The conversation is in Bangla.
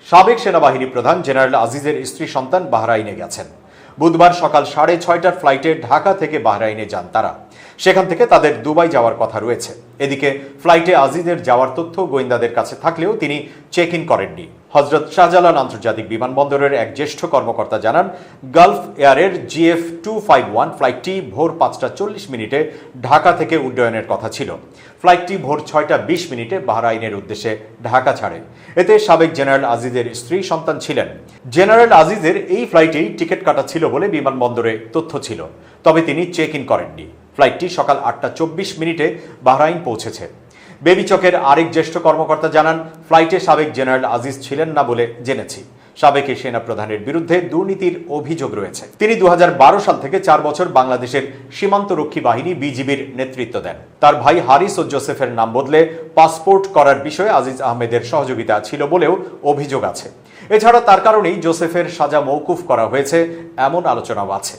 সাবেক সেনাবাহিনী প্রধান জেনারেল আজিজের স্ত্রী সন্তান বাহরাইনে গেছেন। বুধবার সকাল 6:30টার ফ্লাইটে ঢাকা থেকে বাহরাইনে যান তারা। সেখান থেকে তাদের দুবাই যাওয়ার কথা রয়েছে। এদিকে ফ্লাইটে আজিজের যাওয়ার তথ্য গোয়েন্দাদের কাছে থাকলেও তিনি চেক ইন করেননি। হজরত শাহজালাল আন্তর্জাতিক বিমানবন্দরের এক জ্যেষ্ঠ কর্মকর্তা জানান, গালফ এয়ারের GF251 ফ্লাইটটি ভোর 5:40 ঢাকা থেকে উড্ডয়নের কথা ছিল। ফ্লাইটটি ভোর 6:20 বাহরাইনের উদ্দেশ্যে ঢাকা ছাড়ে। এতে সাবেক জেনারেল আজিজের স্ত্রী সন্তান ছিলেন। জেনারেল আজিজের এই ফ্লাইটেই টিকিট কাটা ছিল বলে বিমানবন্দরে তথ্য ছিল, তবে তিনি চেক ইন করেননি। ফ্লাইটটি সকাল 8:24 বাহরাইন পৌঁছেছে। বেবিচকের আরেক জ্যেষ্ঠ কর্মকর্তা জানান, ফ্লাইটে সাবেক জেনারেল আজিজ ছিলেন না বলে জেনেছি। সাবেক এই সেনা প্রধানের বিরুদ্ধে দুর্নীতির অভিযোগ রয়েছে। তিনি 2012 সাল থেকে 4 বছর বাংলাদেশের সীমান্তরক্ষী বাহিনী বিজিবির নেতৃত্ব দেন। তার ভাই হারিস ও জোসেফের নাম বদলে পাসপোর্ট করার বিষয়ে আজিজ আহমেদের সহযোগিতা ছিল বলেও অভিযোগ আছে। এছাড়া তার কারণেই জোসেফের সাজা মওকুফ করা হয়েছে এমন আলোচনাও আছে।